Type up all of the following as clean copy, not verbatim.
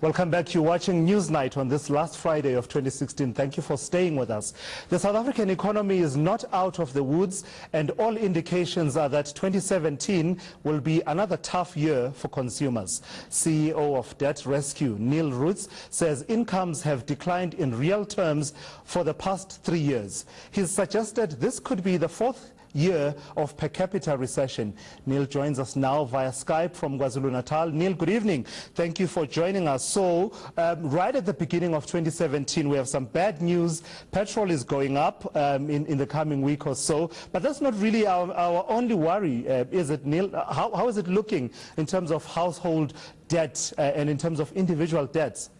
Welcome back. You're watching Newsnight on this last Friday of 2016. Thank you for staying with us. The South African economy is not out of the woods, and all indications are that 2017 will be another tough year for consumers. CEO of Debt Rescue, Neil Roets, says incomes have declined in real terms for the past 3 years. He's suggested this could be the fourth year of per capita recession. Neil joins us now via Skype from KwaZulu-Natal. Neil, good evening. Thank you for joining us. So, right at the beginning of 2017, we have some bad news. Petrol is going up in the coming week or so, but that's not really our only worry, is it, Neil? How is it looking in terms of household debt and in terms of individual debts?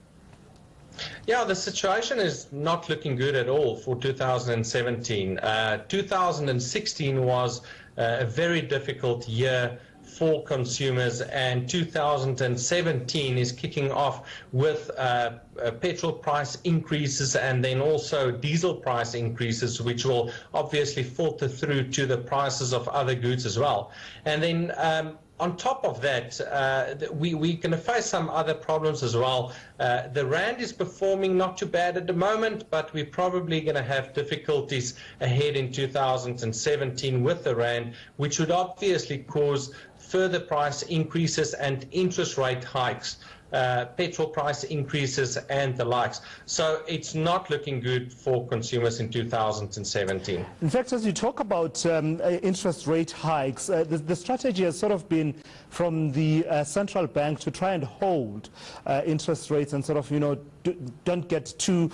Yeah, the situation is not looking good at all for 2017. 2016 was a very difficult year for consumers, and 2017 is kicking off with petrol price increases and then also diesel price increases, which will obviously filter through to the prices of other goods as well. And then on top of that, we're going to face some other problems as well. The rand is performing not too bad at the moment, but we're probably going to have difficulties ahead in 2017 with the rand, which would obviously cause further price increases and interest rate hikes, petrol price increases and the likes. So it's not looking good for consumers in 2017. In fact, as you talk about interest rate hikes, the strategy has sort of been from the central bank to try and hold interest rates and sort of, don't get too,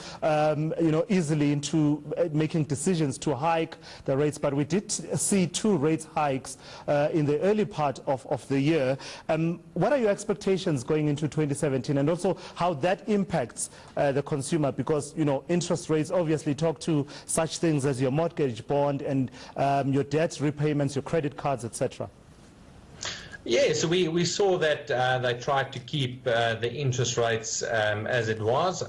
easily into making decisions to hike the rates. But we did see 2 rate hikes in the early part of the year. What are your expectations going into 2017, and also how that impacts the consumer? Because, interest rates obviously talk to such things as your mortgage bond and your debt repayments, your credit cards, etc. Yes, we saw that they tried to keep the interest rates as it was,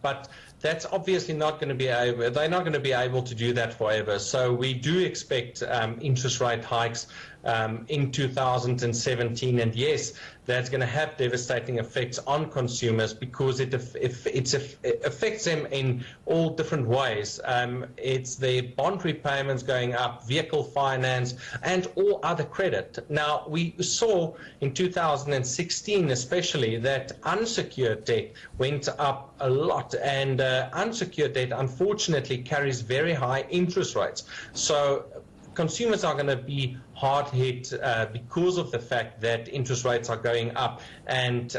but that's obviously not going to be able, they're not going to be able to do that forever. So we do expect interest rate hikes in 2017, and yes, that's going to have devastating effects on consumers because it affects them in all different ways. It's their bond repayments going up, vehicle finance, and all other credit. Now, we saw in 2016 especially that unsecured debt went up a lot, and unsecured debt unfortunately carries very high interest rates. So consumers are going to be hard hit because of the fact that interest rates are going up, and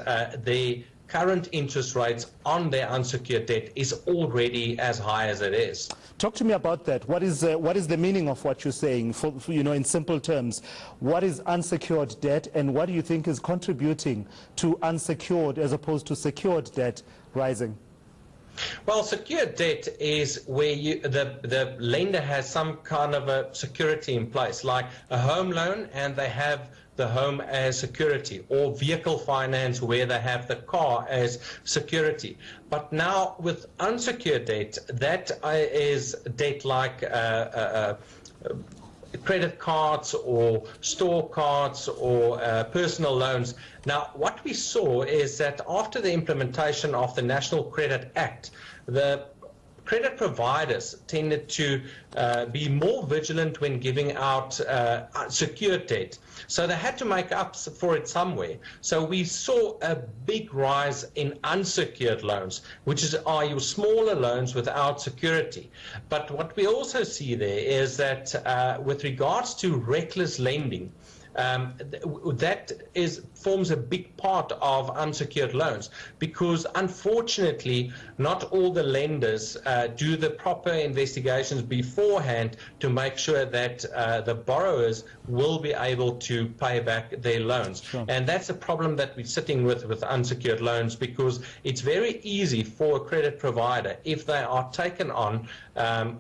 the current interest rates on their unsecured debt is already as high as it is. Talk to me about that. What is the meaning of what you're saying? For in simple terms, what is unsecured debt, and what do you think is contributing to unsecured as opposed to secured debt rising? Well, secured debt is where the lender has some kind of a security in place, like a home loan, and they have the home as security, or vehicle finance where they have the car as security. But now with unsecured debt, that is debt like credit cards or store cards or personal loans. Now, what we saw is that after the implementation of the National Credit Act, the credit providers tended to be more vigilant when giving out secured debt. So they had to make up for it somewhere. So we saw a big rise in unsecured loans, which are your smaller loans without security. But what we also see there is that with regards to reckless lending, that forms a big part of unsecured loans, because unfortunately not all the lenders do the proper investigations beforehand to make sure that the borrowers will be able to pay back their loans. Sure. And that's a problem that we're sitting with unsecured loans, because it's very easy for a credit provider, if they are taken on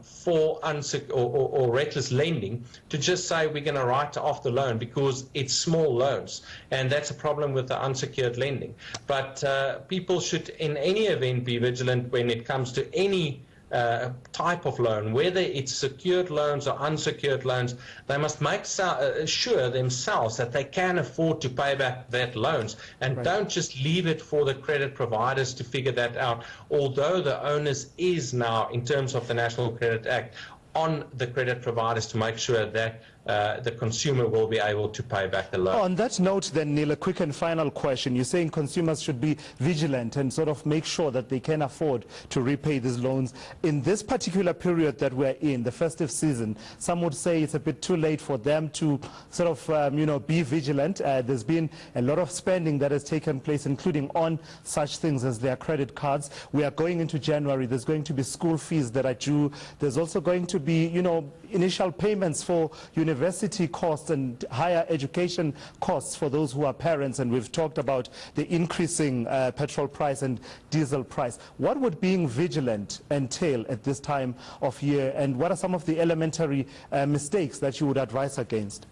for unsecured or reckless lending, to just say we're going to write off the loan because it's small loans, and that's a problem with the unsecured lending. But people should in any event be vigilant when it comes to any type of loan, whether it's secured loans or unsecured loans, they must make sure themselves that they can afford to pay back that loans, and don't just leave it for the credit providers to figure that out, although the onus is now, in terms of the National Credit Act, on the credit providers to make sure that the consumer will be able to pay back the loan. On that note then, Neil, a quick and final question. You're saying consumers should be vigilant and sort of make sure that they can afford to repay these loans. In this particular period that we're in, the festive season, some would say it's a bit too late for them to sort of, be vigilant. There's been a lot of spending that has taken place, including on such things as their credit cards. We are going into January. There's going to be school fees that are due. There's also going to be, initial payments for university costs and higher education costs for those who are parents, and we've talked about the increasing petrol price and diesel price. What would being vigilant entail at this time of year, and what are some of the elementary mistakes that you would advise against?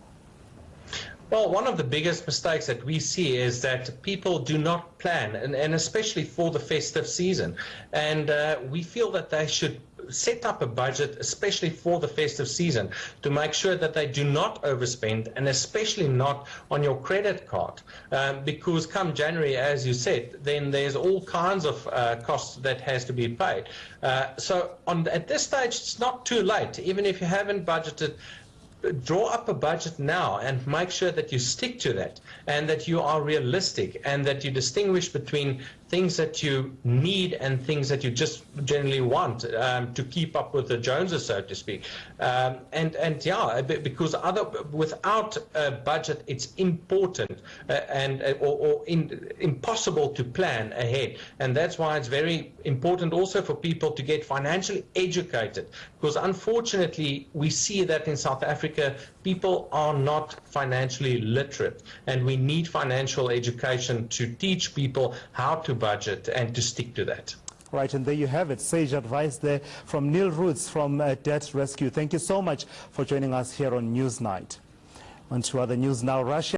Well, one of the biggest mistakes that we see is that people do not plan, and especially for the festive season. And we feel that they should set up a budget, especially for the festive season, to make sure that they do not overspend, and especially not on your credit card. Because come January, as you said, then there's all kinds of costs that has to be paid. So at this stage, it's not too late. Even if you haven't budgeted, draw up a budget now and make sure that you stick to that, and that you are realistic, and that you distinguish between things that you need and things that you just generally want to keep up with the Joneses, so to speak. Because without a budget, it's important impossible to plan ahead. And that's why it's very important also for people to get financially educated, because unfortunately we see that in South Africa people are not financially literate, and we need financial education to teach people how to budget and to stick to that. Right, and there you have it. Sage advice there from Neil Roets from Debt Rescue. Thank you so much for joining us here on Newsnight. On to other news now. Russia